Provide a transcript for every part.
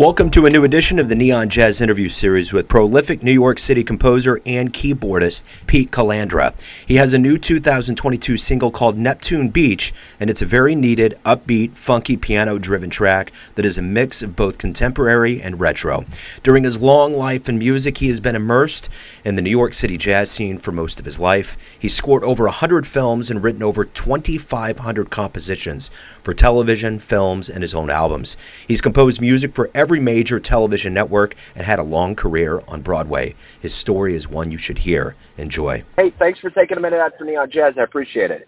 Welcome to a new edition of the Neon Jazz interview series with prolific New York City composer and keyboardist Pete Calandra. He has a new 2022 single called Neptune Beach, and it's a very needed, upbeat, funky piano-driven track that is a mix of both contemporary and retro. During his long life in music, he has been immersed in the New York City jazz scene for most of his life. He's scored over 100 films and written over 2,500 compositions for television, films, and his own albums. He's composed music for every major television network and had a long career on Broadway. His story is one you should hear. Enjoy. Hey, thanks for taking a minute out for Neon Jazz. I appreciate it.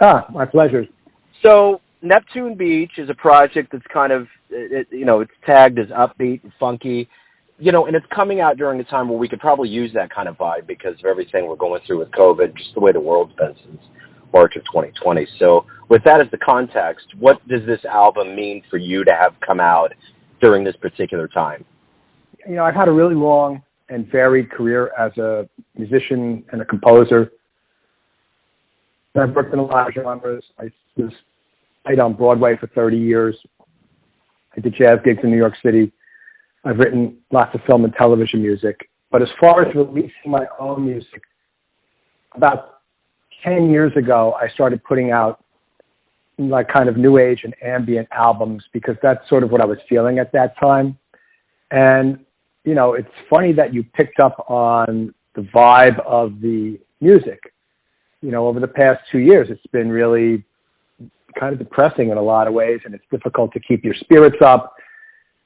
My pleasure. So, Neptune Beach is a project that's kind of, it's tagged as upbeat and funky, and it's coming out during a time where we could probably use that kind of vibe because of everything we're going through with COVID, just the way the world's been since March of 2020. So, with that as the context, what does this album mean for you to have come out during this particular time? I've had a really long and varied career as a musician and a composer. I've worked in a lot of genres. I played on Broadway for 30 years. I did jazz gigs in New York City. I've written lots of film and television music. But as far as releasing my own music, about 10 years ago, I started putting out like kind of new age and ambient albums because that's sort of what I was feeling at that time. And, it's funny that you picked up on the vibe of the music. Over the past 2 years, it's been really kind of depressing in a lot of ways, and it's difficult to keep your spirits up.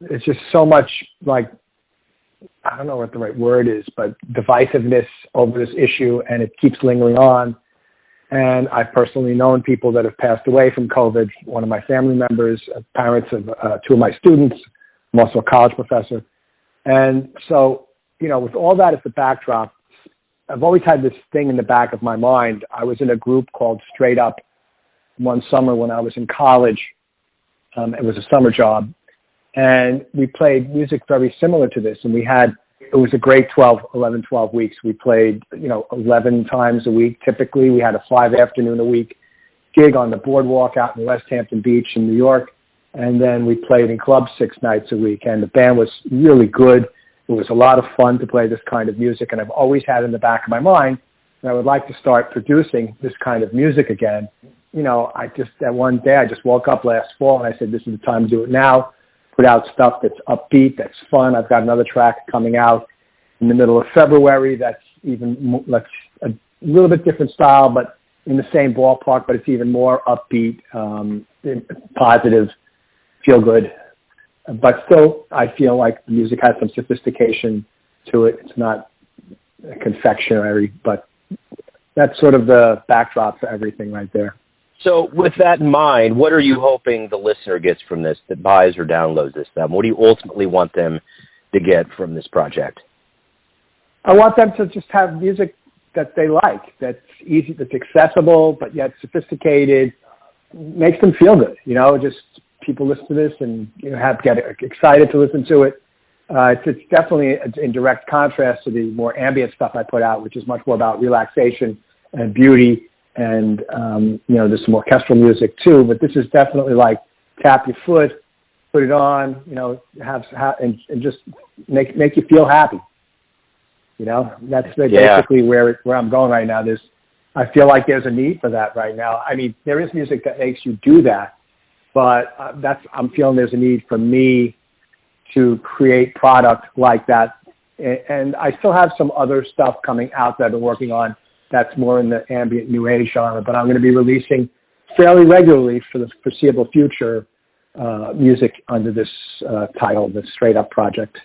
It's just so much like, I don't know what the right word is, but divisiveness over this issue, and it keeps lingering on. And I've personally known people that have passed away from COVID. One of my family members, parents of two of my students. I'm also a college professor. And so, with all that as the backdrop, I've always had this thing in the back of my mind. I was in a group called Straight Up one summer when I was in college. It was a summer job. And we played music very similar to this. And it was a great 12 weeks. We played, 11 times a week. Typically, we had a 5-afternoon-a-week gig on the boardwalk out in West Hampton Beach in New York. And then we played in clubs 6 nights a week. And the band was really good. It was a lot of fun to play this kind of music. And I've always had in the back of my mind that I would like to start producing this kind of music again. That one day I just woke up last fall and I said, this is the time to do it now. Put out stuff that's upbeat, that's fun. I've got another track coming out in the middle of February that's even a little bit different style, but in the same ballpark, but it's even more upbeat, positive, feel good. But still, I feel like the music has some sophistication to it. It's not confectionery, but that's sort of the backdrop for everything right there. So with that in mind, what are you hoping the listener gets from this, that buys or downloads this album? What do you ultimately want them to get from this project? I want them to just have music that they like, that's easy, that's accessible, but yet sophisticated, makes them feel good. Just people listen to this and get excited to listen to it. It's definitely in direct contrast to the more ambient stuff I put out, which is much more about relaxation and beauty. And, there's some orchestral music too, but this is definitely like tap your foot, put it on, and just make you feel happy. That's basically where I'm going right now. I feel like there's a need for that right now. I mean, there is music that makes you do that, but I'm feeling there's a need for me to create product like that. And I still have some other stuff coming out that I've been working on that's more in the ambient new age genre, but I'm going to be releasing fairly regularly for the foreseeable future music under this title, the Straight Up project.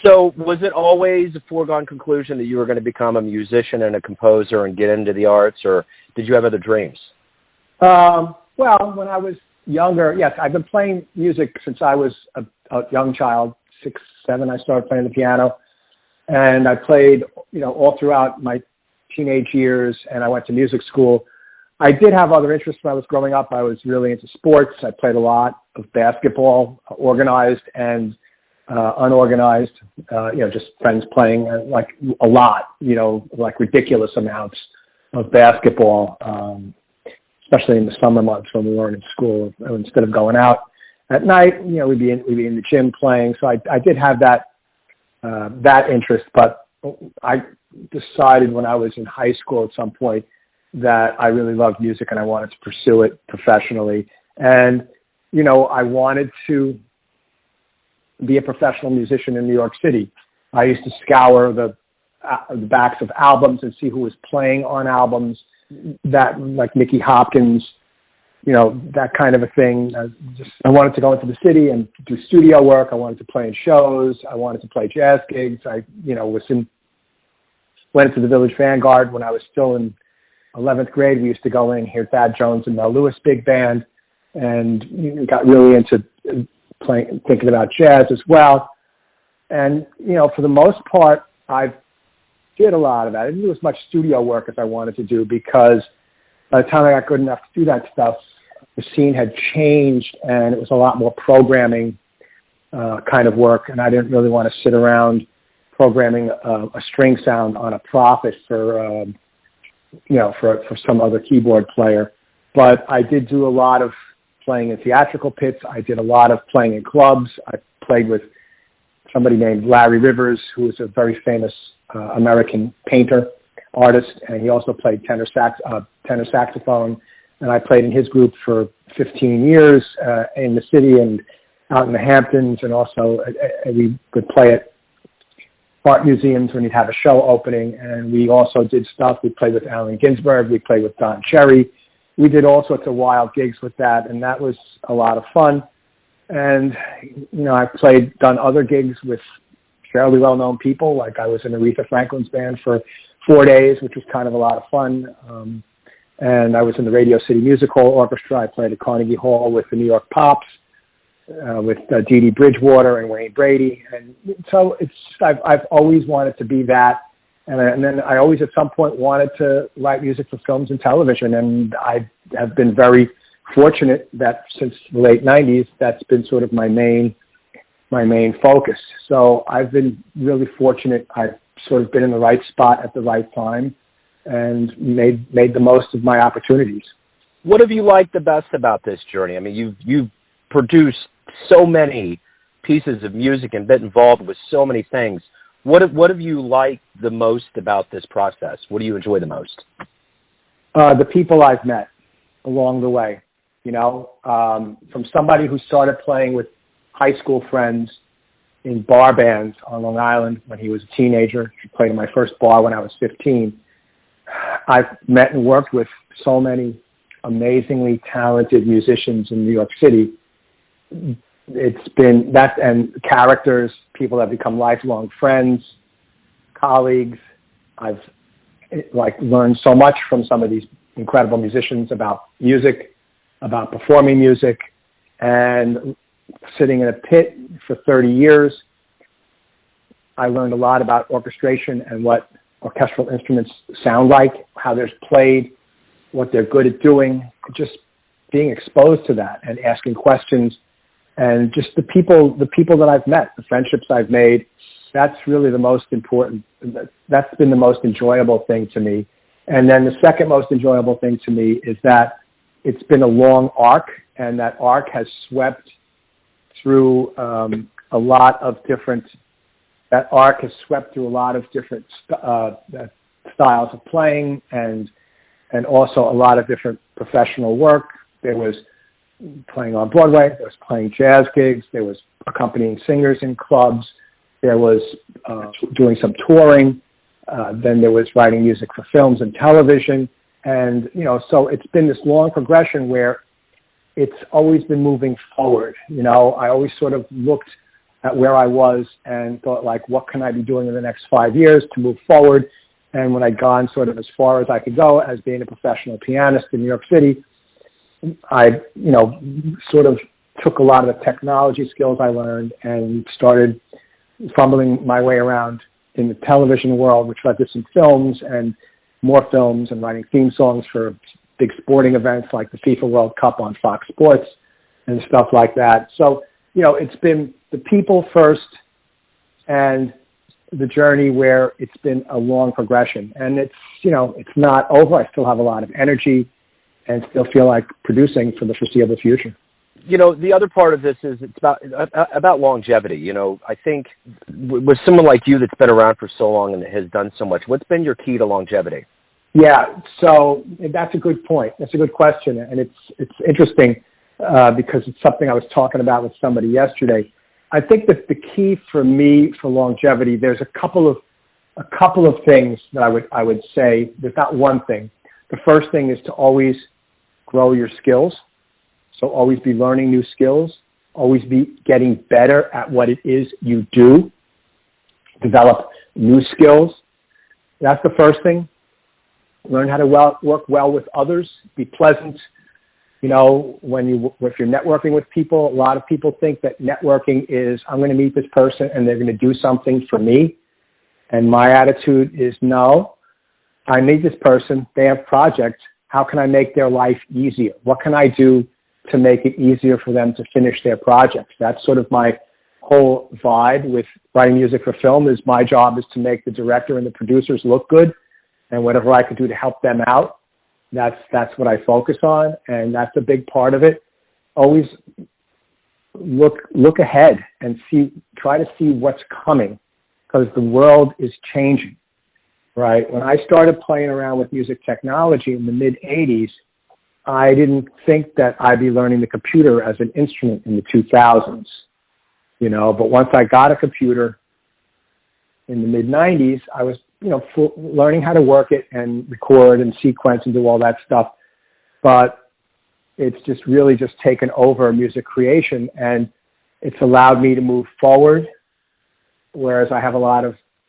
So was it always a foregone conclusion that you were going to become a musician and a composer and get into the arts, or did you have other dreams? Well, when I was younger, yes, I've been playing music since I was a young child, 6, 7, I started playing the piano, and I played, all throughout my teenage years, and I went to music school. I did have other interests when I was growing up. I was really into sports. I played a lot of basketball, organized and unorganized, just friends playing like a lot, like ridiculous amounts of basketball, especially in the summer months when we weren't in school instead of going out. at night, we'd be in the gym playing. So I did have that interest, but I decided when I was in high school at some point that I really loved music and I wanted to pursue it professionally. And, I wanted to be a professional musician in New York City. I used to scour the backs of albums and see who was playing on albums, that like Nicky Hopkins, that kind of a thing. I wanted to go into the city and do studio work. I wanted to play in shows. I wanted to play jazz gigs. I, went into the Village Vanguard when I was still in 11th grade. We used to go in and hear Thad Jones and Mel Lewis big band, and got really into thinking about jazz as well. And, for the most part, I did a lot of that. I didn't do as much studio work as I wanted to do because by the time I got good enough to do that stuff, the scene had changed and it was a lot more programming kind of work. And I didn't really want to sit around programming a string sound on a Prophet for some other keyboard player. But I did do a lot of playing in theatrical pits. I did a lot of playing in clubs. I played with somebody named Larry Rivers, who was a very famous American painter, artist, and he also played tenor saxophone. And I played in his group for 15 years in the city and out in the Hamptons, and also we would play at art museums when he'd have a show opening. And we also did stuff. We played with Allen Ginsberg. We played with Don Cherry. We did all sorts of wild gigs with that, and that was a lot of fun. And, I've done other gigs with fairly well-known people. Like I was in Aretha Franklin's band for 4 days, which was kind of a lot of fun. And I was in the Radio City Music Hall Orchestra. I played at Carnegie Hall with the New York Pops, with Dee Dee Bridgewater and Wayne Brady. And so I've always wanted to be that. And then I always at some point wanted to write music for films and television. And I have been very fortunate that since the late 90s, that's been sort of my main focus. So I've been really fortunate. I've sort of been in the right spot at the right time and made the most of my opportunities. What have you liked the best about this journey? I mean, you've produced so many pieces of music and been involved with so many things. What have you liked the most about this process? What do you enjoy the most? The people I've met along the way. From somebody who started playing with high school friends in bar bands on Long Island when he was a teenager. He played in my first bar when I was 15. I've met and worked with so many amazingly talented musicians in New York City. It's been that, and characters, people that have become lifelong friends, colleagues. I've learned so much from some of these incredible musicians about music, about performing music, and sitting in a pit for 30 years. I learned a lot about orchestration and what orchestral instruments sound like, how they're played, what they're good at doing, just being exposed to that and asking questions, and just the people that I've met, the friendships I've made. That's really the most important. That's been the most enjoyable thing to me. And then the second most enjoyable thing to me is that it's been a long arc, and that arc has swept through a lot of different styles of playing, and also a lot of different professional work. There was playing on Broadway, there was playing jazz gigs, there was accompanying singers in clubs, there was doing some touring, then there was writing music for films and television. And, so it's been this long progression where it's always been moving forward. I always sort of looked at where I was and thought, what can I be doing in the next 5 years to move forward? And when I'd gone sort of as far as I could go as being a professional pianist in New York City, I, sort of took a lot of the technology skills I learned and started fumbling my way around in the television world, which led to some films and more films, and writing theme songs for big sporting events like the FIFA World Cup on Fox Sports and stuff like that. So, it's been the people first and the journey where it's been a long progression. And it's not over. I still have a lot of energy and still feel like producing for the foreseeable future. the other part of this is it's about longevity. I think with someone like you that's been around for so long and has done so much, what's been your key to longevity? Yeah, so that's a good point. That's a good question, and it's interesting because it's something I was talking about with somebody yesterday. I think that the key for me for longevity, there's a couple of things that I would say. There's not one thing. The first thing is to always grow your skills. So always be learning new skills, always be getting better at what it is you do, develop new skills. That's the first thing. Learn how to work well with others, be pleasant. If you're networking with people, a lot of people think that networking is, I'm going to meet this person and they're going to do something for me. And my attitude is, no, I meet this person, they have projects. How can I make their life easier? What can I do to make it easier for them to finish their projects? That's sort of my whole vibe with writing music for film. Is my job is to make the director and the producers look good, and whatever I can do to help them out, that's what I focus on, and that's a big part of it. Always look ahead and try to see what's coming, because the world is changing, right? When I started playing around with music technology in the mid-'80s, I didn't think that I'd be learning the computer as an instrument in the 2000s, but once I got a computer in the mid-'90s, I was, learning how to work it and record and sequence and do all that stuff. But it's just really just taken over music creation, and it's allowed me to move forward. Whereas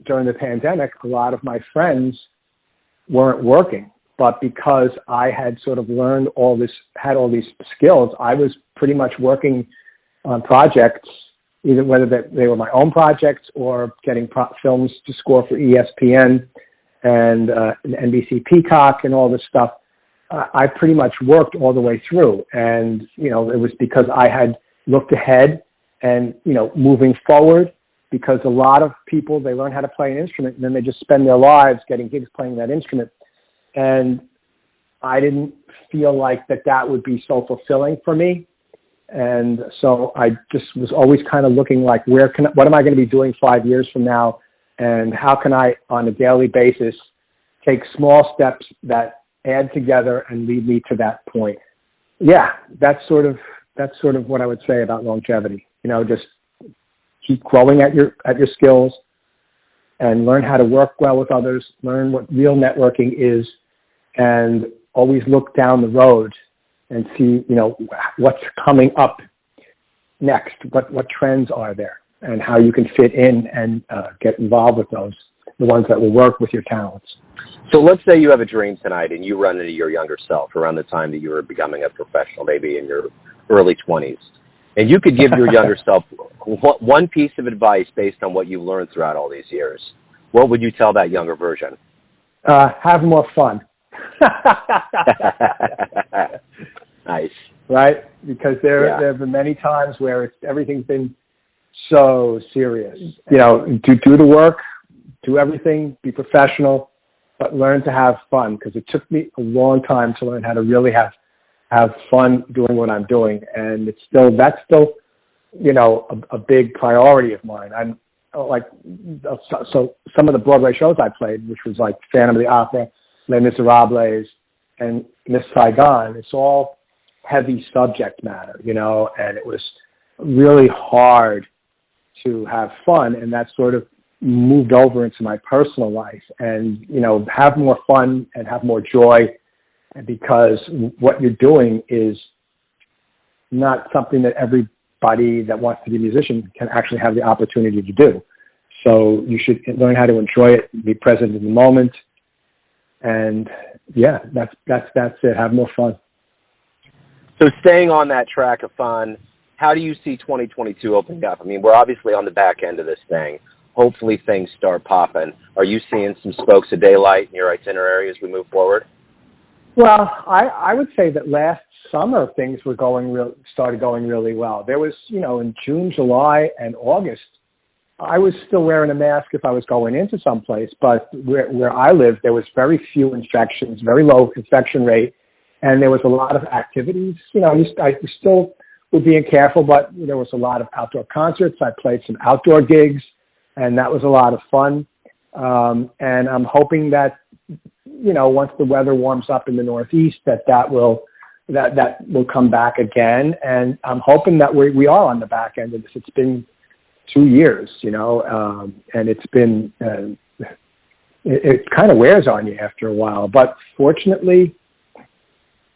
during the pandemic, a lot of my friends weren't working. But because I had sort of learned had all these skills, I was pretty much working on projects, either whether they were my own projects or getting films to score for ESPN and NBC Peacock and all this stuff. I pretty much worked all the way through. And, it was because I had looked ahead and, moving forward, because a lot of people, they learn how to play an instrument and then they just spend their lives getting gigs playing that instrument. And I didn't feel like that would be so fulfilling for me. And so I just was always kind of looking like, what am I going to be doing 5 years from now? And how can I, on a daily basis, take small steps that add together and lead me to that point? Yeah, that's sort of what I would say about longevity. Just keep growing at your skills and learn how to work well with others, learn what real networking is, and always look down the road and see, what's coming up next, what trends are there, and how you can fit in and get involved with those, the ones that will work with your talents. So let's say you have a dream tonight and you run into your younger self around the time that you were becoming a professional, maybe in your early 20s, and you could give your younger self one piece of advice based on what you've learned throughout all these years. What would you tell that younger version? Have more fun. Nice. Right? Because there have been many times where everything's been so serious. Do the work, do everything, be professional, but learn to have fun, because it took me a long time to learn how to really have fun doing what I'm doing, and that's still a big priority of mine. I'm so some of the Broadway shows I played, which was like Phantom of the Opera, Les Miserables, and Miss Saigon, it's all heavy subject matter, and it was really hard to have fun, and that sort of moved over into my personal life, and, have more fun and have more joy, because what you're doing is not something that everybody that wants to be a musician can actually have the opportunity to do. So you should learn how to enjoy it, be present in the moment, and that's it. Have more fun. So staying on that track of fun, how do you see 2022 opening up? I mean, we're obviously on the back end of this thing. Hopefully things start popping. Are you seeing some spokes of daylight in your itinerary as we move forward? Well, I would say that last summer things were started going really well. There was, in June, July, and August, I was still wearing a mask if I was going into someplace, but where I lived, there was very few infections, very low infection rate, and there was a lot of activities. I still we're being careful, but there was a lot of outdoor concerts. I played some outdoor gigs, and that was a lot of fun. And I'm hoping that, once the weather warms up in the Northeast, that will come back again. And I'm hoping that we are on the back end of this. It's been 2 years, and it's been, it kind of wears on you after a while. But fortunately,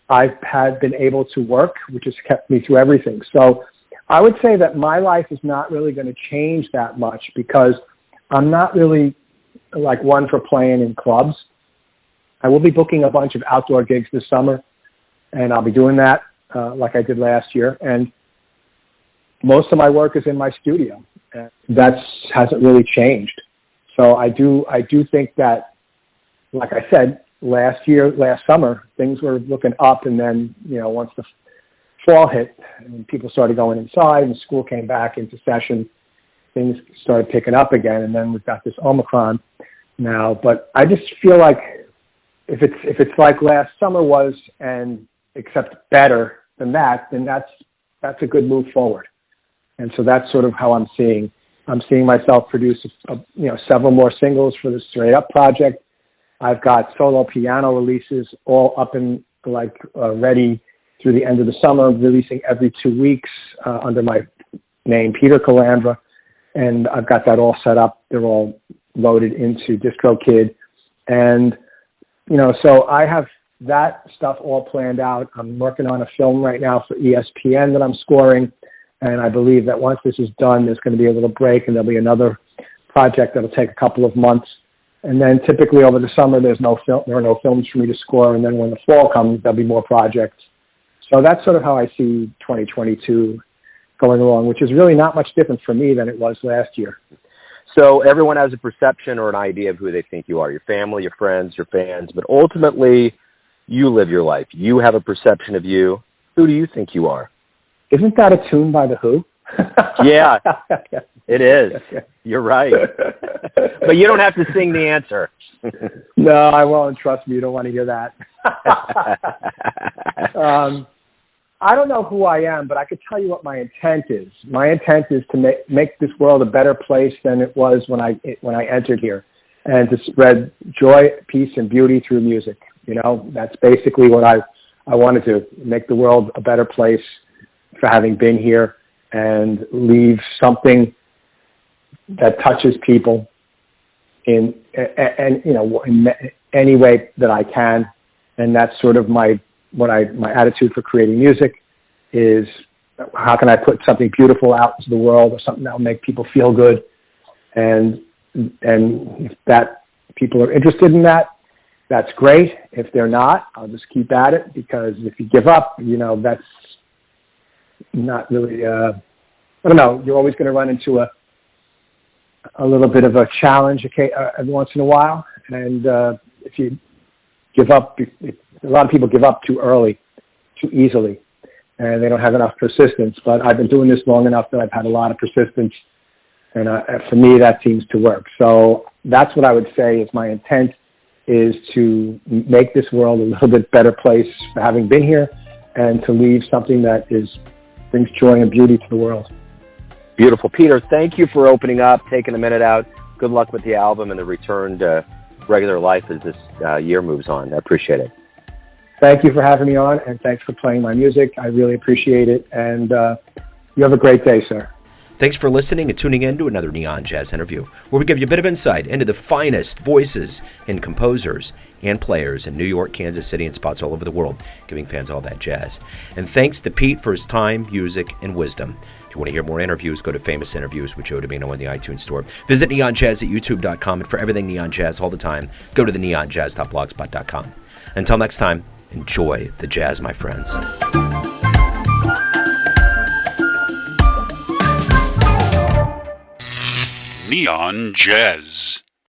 I've been able to work, which has kept me through everything. So I would say that my life is not really going to change that much, because I'm not really like one for playing in clubs. I will be booking a bunch of outdoor gigs this summer, and I'll be doing that like I did last year. And most of my work is in my studio. That hasn't really changed. So I do think that, like I said, last summer, things were looking up, and then, once the fall hit and people started going inside and school came back into session, things started picking up again, and then we've got this Omicron now. But I just feel like if it's like last summer was, and except better than that, then that's a good move forward. And so that's sort of how I'm seeing myself produce several more singles for the Straight Up project. I've got solo piano releases all up and ready through the end of the summer, releasing every 2 weeks under my name, Peter Calandra. And I've got that all set up. They're all loaded into DistroKid. And, so I have that stuff all planned out. I'm working on a film right now for ESPN that I'm scoring. And I believe that once this is done, there's going to be a little break, and there'll be another project that'll take a couple of months. And then typically over the summer, there are no films for me to score. And then when the fall comes, there'll be more projects. So that's sort of how I see 2022 going along, which is really not much different for me than it was last year. So everyone has a perception or an idea of who they think you are, your family, your friends, your fans, but ultimately you live your life. You have a perception of you. Who do you think you are? Isn't that a tune by The Who? Yeah, it is. You're right. But you don't have to sing the answer. No, I won't. Trust me, you don't want to hear that. I don't know who I am, but I could tell you what my intent is. My intent is to make this world a better place than it was when I entered here, and to spread joy, peace, and beauty through music. That's basically what I want to do, make the world a better place for having been here, and leave something that touches people in any way that I can. And that's sort of my attitude for creating music is, how can I put something beautiful out into the world, or something that will make people feel good? And if that people are interested in that, that's great. If they're not, I'll just keep at it, because if you give up, that's not really, I don't know, you're always going to run into a little bit of a challenge every once in a while. And if you give up, a lot of people give up too early, too easily, and they don't have enough persistence. But I've been doing this long enough that I've had a lot of persistence, and for me, that seems to work. So that's what I would say is my intent, is to make this world a little bit better place for having been here, and to leave something that brings joy and beauty to the world. Beautiful. Peter, thank you for opening up, taking a minute out. Good luck with the album and the return to regular life as this year moves on. I appreciate it. Thank you for having me on, and thanks for playing my music. I really appreciate it, and you have a great day, sir. Thanks for listening and tuning in to another Neon Jazz interview, where we give you a bit of insight into the finest voices and composers and players in New York, Kansas City, and spots all over the world, giving fans all that jazz. And thanks to Pete for his time, music, and wisdom. If you want to hear more interviews, go to Famous Interviews with Joe Domino in the iTunes Store. Visit neonjazz at youtube.com, and for everything Neon Jazz all the time, go to the neonjazz.blogspot.com. Until next time, enjoy the jazz, my friends. Neon Jazz.